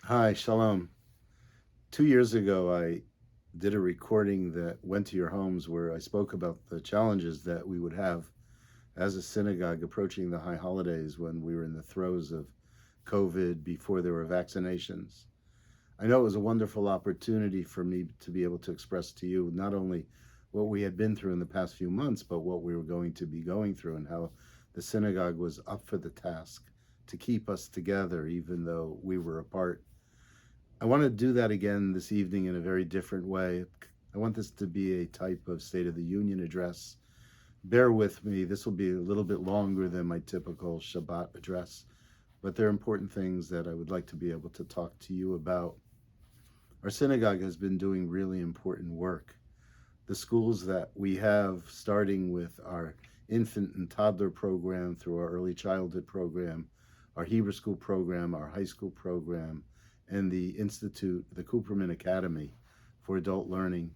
Hi, Shalom. 2 years ago, I did a recording that went to your homes where I spoke about the challenges that we would have as a synagogue approaching the high holidays when we were in the throes of COVID before there were vaccinations. I know it was a wonderful opportunity for me to be able to express to you not only what we had been through in the past few months, but what we were going to be going through and how the synagogue was up for the task to keep us together even though we were apart. I want to do that again this evening in a very different way. I want this to be a type of State of the Union address. Bear with me, this will be a little bit longer than my typical Shabbat address, but there are important things that I would like to be able to talk to you about. Our synagogue has been doing really important work. The schools that we have, starting with our infant and toddler program through our early childhood program, our Hebrew school program, our high school program, and the Institute, the Cooperman Academy for Adult Learning,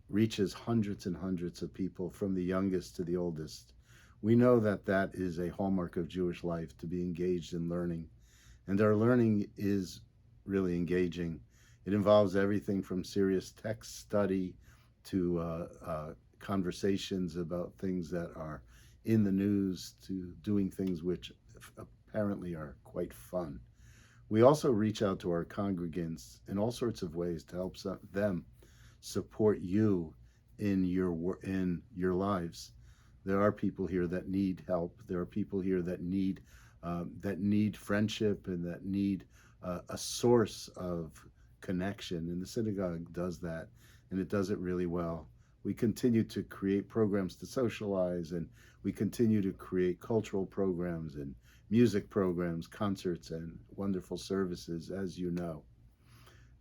reaches hundreds and hundreds of people from the youngest to the oldest. We know that that is a hallmark of Jewish life, to be engaged in learning. And our learning is really engaging. It involves everything from serious text study to conversations about things that are in the news to doing things which apparently are quite fun. We also reach out to our congregants in all sorts of ways to help them support you in your lives. There are people here that need help. There are people here that need friendship and that need a source of connection. And the synagogue does that, and it does it really well. We continue to create programs to socialize, and we continue to create cultural programs and music programs, concerts, and wonderful services, as you know.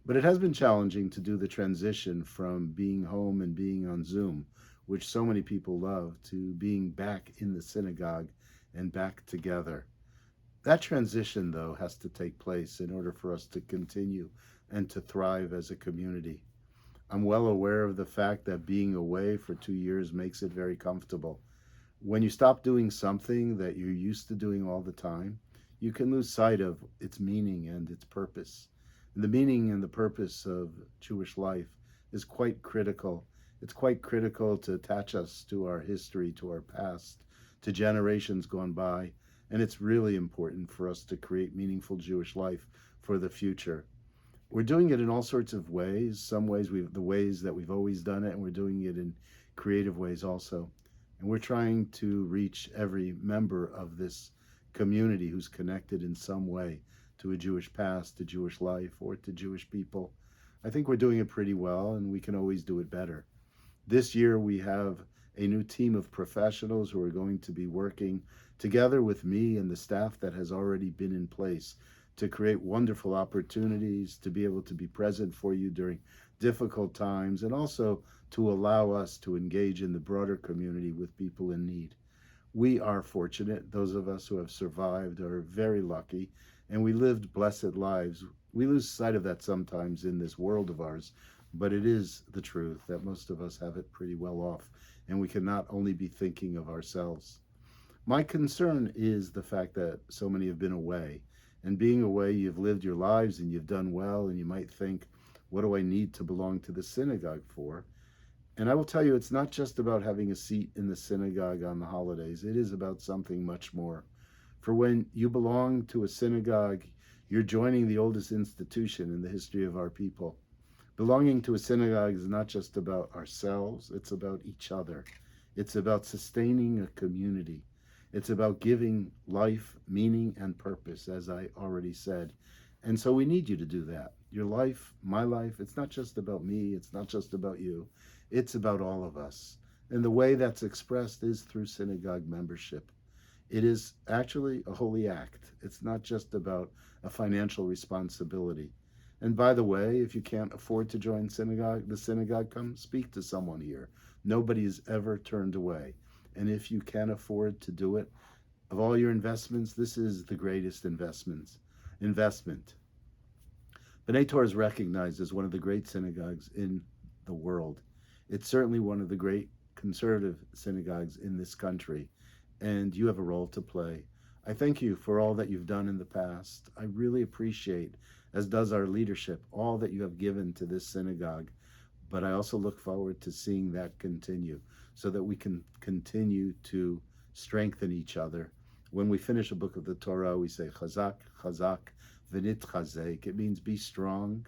But it has been challenging to do the transition from being home and being on Zoom, which so many people love, to being back in the synagogue and back together. That transition, though, has to take place in order for us to continue and to thrive as a community. I'm well aware of the fact that being away for 2 years makes it very comfortable. When you stop doing something that you're used to doing all the time, you can lose sight of its meaning and its purpose. And the meaning and the purpose of Jewish life is quite critical. It's quite critical to attach us to our history, to our past, to generations gone by. And it's really important for us to create meaningful Jewish life for the future. We're doing it in all sorts of ways. Some ways, the ways that we've always done it, and we're doing it in creative ways also. And we're trying to reach every member of this community who's connected in some way to a Jewish past, to Jewish life, or to Jewish people. I think we're doing it pretty well, and we can always do it better. This year, we have a new team of professionals who are going to be working together with me and the staff that has already been in place to create wonderful opportunities, to be able to be present for you during difficult times, and also to allow us to engage in the broader community with people in need. We are fortunate. Those of us who have survived are very lucky, and we lived blessed lives. We lose sight of that sometimes in this world of ours, but it is the truth that most of us have it pretty well off, and we can not only be thinking of ourselves. My concern is the fact that so many have been away. And being away, you've lived your lives and you've done well, and you might think, what do I need to belong to the synagogue for? And I will tell you, it's not just about having a seat in the synagogue on the holidays. It is about something much more. For when you belong to a synagogue, you're joining the oldest institution in the history of our people. Belonging to a synagogue is not just about ourselves, it's about each other. It's about sustaining a community. It's about giving life meaning and purpose, as I already said. And so we need you to do that. Your life, my life, it's not just about me, it's not just about you, it's about all of us. And the way that's expressed is through synagogue membership. It is actually a holy act. It's not just about a financial responsibility. And by the way, if you can't afford to join the synagogue, come speak to someone here. Nobody is ever turned away. And if you can afford to do it, of all your investments, this is the greatest investment. B'nai Torah is recognized as one of the great synagogues in the world. It's certainly one of the great conservative synagogues in this country, and you have a role to play. I thank you for all that you've done in the past. I really appreciate as does our leadership, all that you have given to this synagogue. But I also look forward to seeing that continue so that we can continue to strengthen each other. When we finish a book of the Torah, we say, Chazak, Chazak, V'nit Chazek. It means be strong,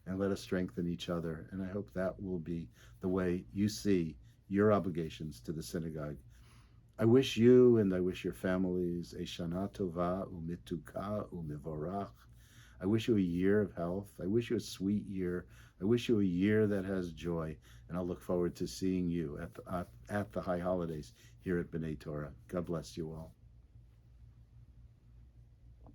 and let us strengthen each other. And I hope that will be the way you see your obligations to the synagogue. I wish you and I wish your families a Shana Tova u'mituka u'mivorach. I wish you a year of health. I wish you a sweet year. I wish you a year that has joy. And I'll look forward to seeing you at the high holidays here at B'nai Torah. God bless you all.